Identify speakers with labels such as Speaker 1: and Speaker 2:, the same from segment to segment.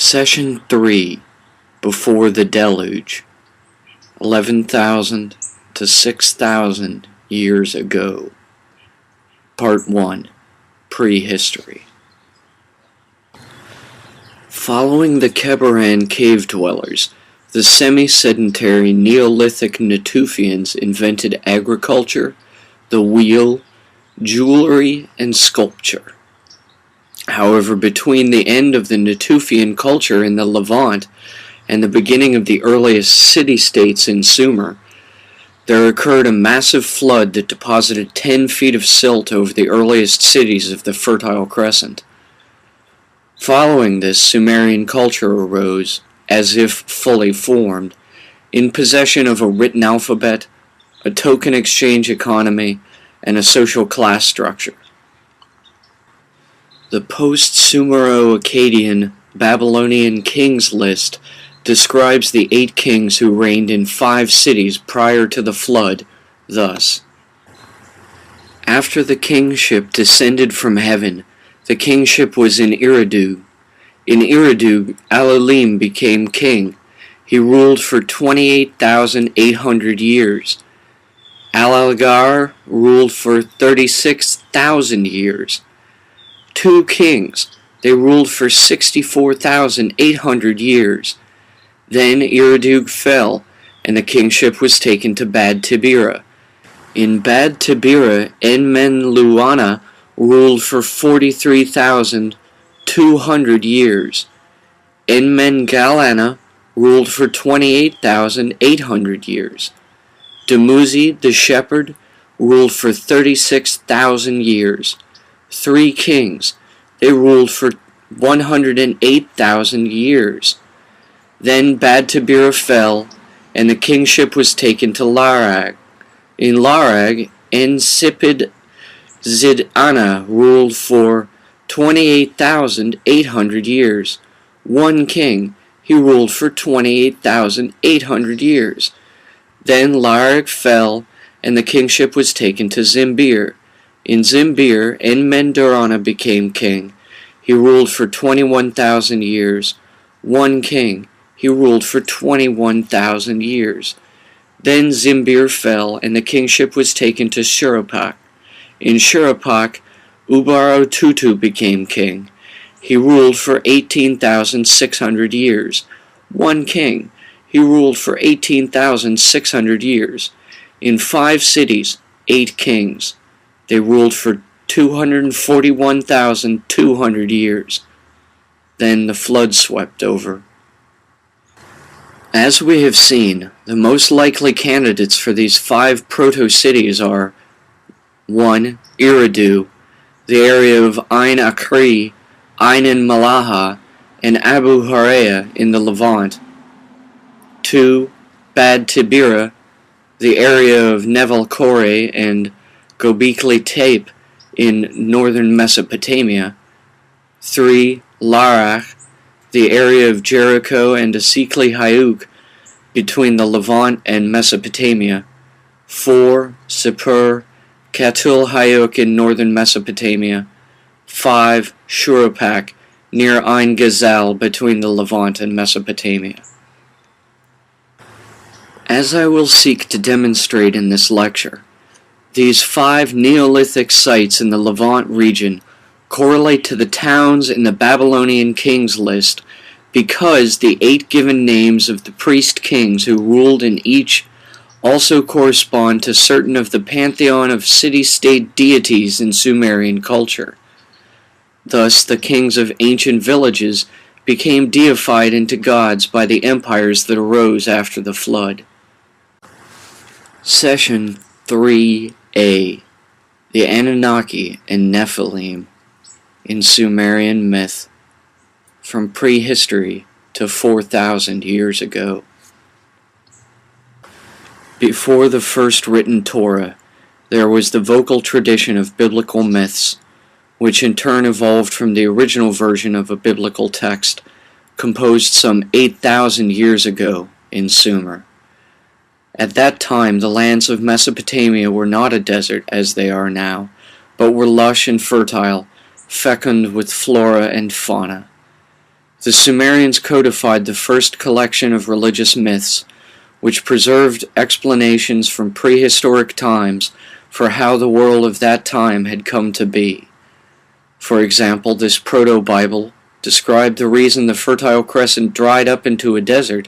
Speaker 1: Session 3, Before the Deluge, 11,000 to 6,000 years ago. Part 1, Prehistory. Following the Kebaran cave dwellers, the semi-sedentary Neolithic Natufians invented agriculture, the wheel, jewelry, and sculpture. However, between the end of the Natufian culture in the Levant and the beginning of the earliest city-states in Sumer, there occurred a massive flood that deposited 10 feet of silt over the earliest cities of the Fertile Crescent. Following this, Sumerian culture arose, as if fully formed, in possession of a written alphabet, a token exchange economy, and a social class structure. The post-Sumero-Akkadian Babylonian kings list describes the 8 kings who reigned in 5 cities prior to the flood, thus: After the kingship descended from heaven, the kingship was in Eridu. In Eridu, Alalim became king. He ruled for 28,800 years. Alalgar ruled for 36,000 years. 2 kings. They ruled for 64,800 years. Then Eridu fell, and the kingship was taken to Bad Tibira. In Bad Tibira, Enmenluana ruled for 43,200 years. Enmengalana ruled for 28,800 years. Dumuzi, the shepherd, ruled for 36,000 years. 3 kings. They ruled for 108,000 years. Then Bad Tibira fell, and the kingship was taken to Larag. In Larag, Ensipid Zidana ruled for 28,800 years. 1 king. He ruled for 28,800 years. Then Larag fell, and the kingship was taken to Zimbir. In Zimbir, Enmendurana became king. He ruled for 21,000 years. 1 king. He ruled for 21,000 years. Then Zimbir fell, and the kingship was taken to Shurapak. In Shurapak, Ubarotutu became king. He ruled for 18,600 years. 1 king. He ruled for 18,600 years. In 5 cities, 8 kings. They ruled for 241,200 years. Then the flood swept over. As we have seen, the most likely candidates for these 5 proto-cities are 1. Eridu, the area of Ain Akri, Eynan Malaha, and Abu Harea in the Levant. 2. Bad Tibira, the area of Nevel Kore and Gobekli Tepe in northern Mesopotamia. 3. Larach, the area of Jericho and Asikli Hayuk between the Levant and Mesopotamia. 4. Sippur, Katul Hayuk in northern Mesopotamia. 5. Shurapak, near Ain Ghazal between the Levant and Mesopotamia. As I will seek to demonstrate in this lecture, these 5 Neolithic sites in the Levant region correlate to the towns in the Babylonian kings list because the 8 given names of the priest kings who ruled in each also correspond to certain of the pantheon of city-state deities in Sumerian culture. Thus, the kings of ancient villages became deified into gods by the empires that arose after the flood. Session 3A, the Annunaki and Nephilim in Sumerian myth, from prehistory to 4,000 years ago. Before the first written Torah, there was the vocal tradition of biblical myths, which in turn evolved from the original version of a biblical text, composed some 8,000 years ago in Sumer. At that time, the lands of Mesopotamia were not a desert as they are now, but were lush and fertile, fecund with flora and fauna. The Sumerians codified the first collection of religious myths, which preserved explanations from prehistoric times for how the world of that time had come to be. For example, this proto-Bible described the reason the Fertile Crescent dried up into a desert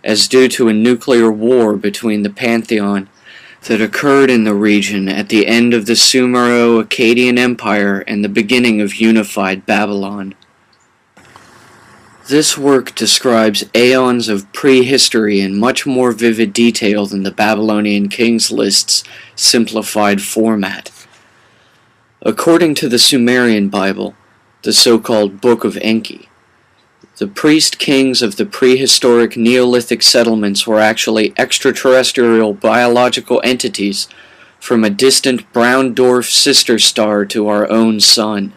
Speaker 1: as due to a nuclear war between the pantheon that occurred in the region at the end of the Sumero-Akkadian Empire and the beginning of unified Babylon. This work describes aeons of prehistory in much more vivid detail than the Babylonian Kings List's simplified format. According to the Sumerian Bible, the so-called Book of Enki, the priest-kings of the prehistoric Neolithic settlements were actually extraterrestrial biological entities from a distant brown dwarf sister star to our own sun.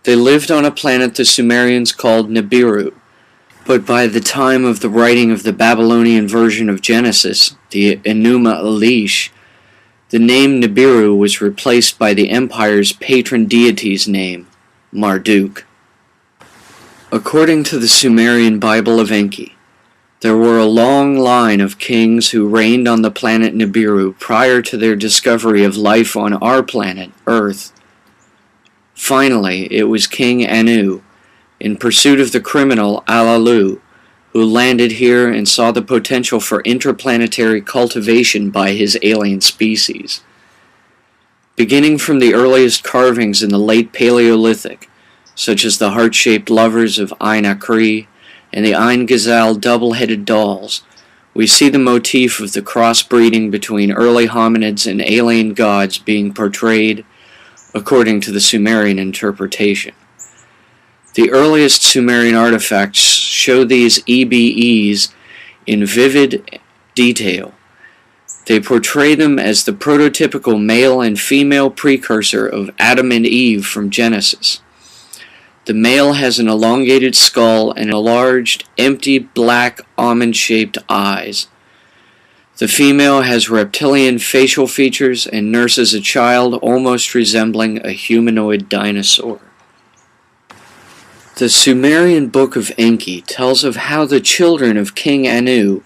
Speaker 1: They lived on a planet the Sumerians called Nibiru, but by the time of the writing of the Babylonian version of Genesis, the Enuma Elish, the name Nibiru was replaced by the empire's patron deity's name, Marduk. According to the Sumerian Bible of Enki, there were a long line of kings who reigned on the planet Nibiru prior to their discovery of life on our planet, Earth. Finally, it was King Anu, in pursuit of the criminal Alalu, who landed here and saw the potential for interplanetary cultivation by his alien species. Beginning from the earliest carvings in the late Paleolithic, such as the heart-shaped lovers of Annunaki and the Ein Gazal double-headed dolls, we see the motif of the crossbreeding between early hominids and alien gods being portrayed according to the Sumerian interpretation. The earliest Sumerian artifacts show these EBEs in vivid detail. They portray them as the prototypical male and female precursor of Adam and Eve from Genesis. The male has an elongated skull and enlarged, empty, black, almond-shaped eyes. The female has reptilian facial features and nurses a child almost resembling a humanoid dinosaur. The Sumerian Book of Enki tells of how the children of King Anu,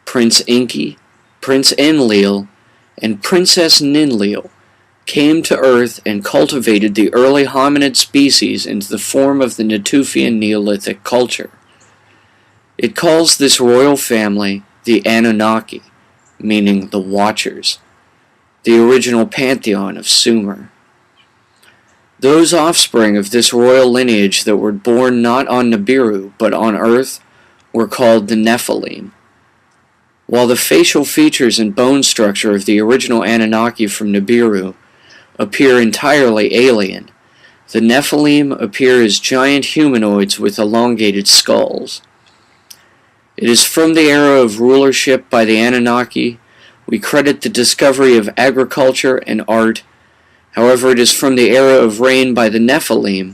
Speaker 1: Prince Enki, Prince Enlil, and Princess Ninlil, came to Earth and cultivated the early hominid species into the form of the Natufian Neolithic culture. It calls this royal family the Annunaki, meaning the Watchers, the original pantheon of Sumer. Those offspring of this royal lineage that were born not on Nibiru but on Earth were called the Nephilim. While the facial features and bone structure of the original Annunaki from Nibiru appear entirely alien, the Nephilim appear as giant humanoids with elongated skulls. It is from the era of rulership by the Anunnaki we credit the discovery of agriculture and art. However, it is from the era of reign by the Nephilim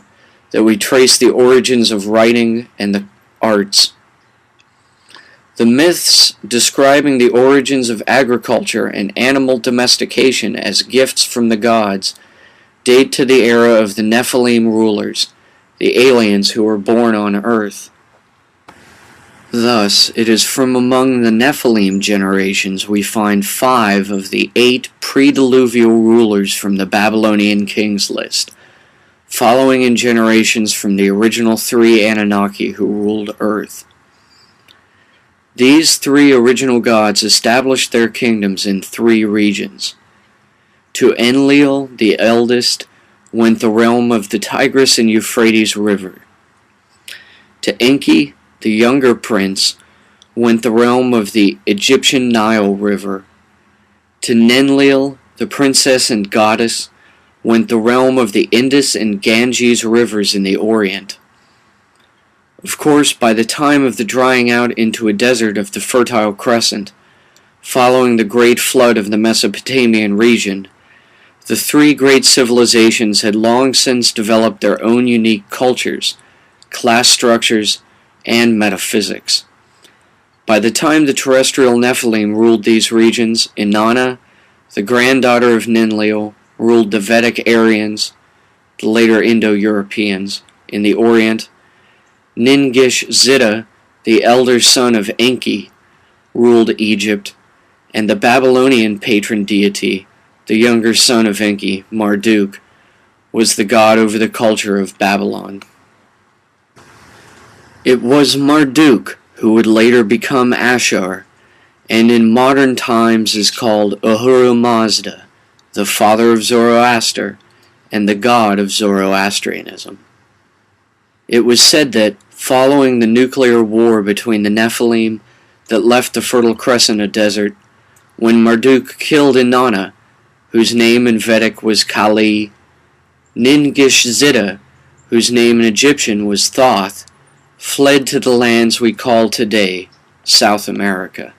Speaker 1: that we trace the origins of writing and the arts. The myths describing the origins of agriculture and animal domestication as gifts from the gods date to the era of the Nephilim rulers, the aliens who were born on Earth. Thus, it is from among the Nephilim generations we find 5 of the 8 pre-diluvial rulers from the Babylonian Kings List, following in generations from the original 3 Anunnaki who ruled Earth. These 3 original gods established their kingdoms in 3 regions. To Enlil, the eldest, went the realm of the Tigris and Euphrates River. To Enki, the younger prince, went the realm of the Egyptian Nile River. To Ninlil, the princess and goddess, went the realm of the Indus and Ganges rivers in the Orient. Of course, by the time of the drying out into a desert of the Fertile Crescent, following the great flood of the Mesopotamian region, the 3 great civilizations had long since developed their own unique cultures, class structures, and metaphysics. By the time the terrestrial Nephilim ruled these regions, Inanna, the granddaughter of Ninlil, ruled the Vedic Aryans, the later Indo-Europeans, in the Orient. Ningish-Zida, the elder son of Enki, ruled Egypt, and the Babylonian patron deity, the younger son of Enki, Marduk, was the god over the culture of Babylon. It was Marduk who would later become Ashur, and in modern times is called Ahura Mazda, the father of Zoroaster, and the god of Zoroastrianism. It was said that, following the nuclear war between the Nephilim that left the Fertile Crescent a desert, when Marduk killed Inanna, whose name in Vedic was Kali, Ningish-Zida, whose name in Egyptian was Thoth, fled to the lands we call today South America.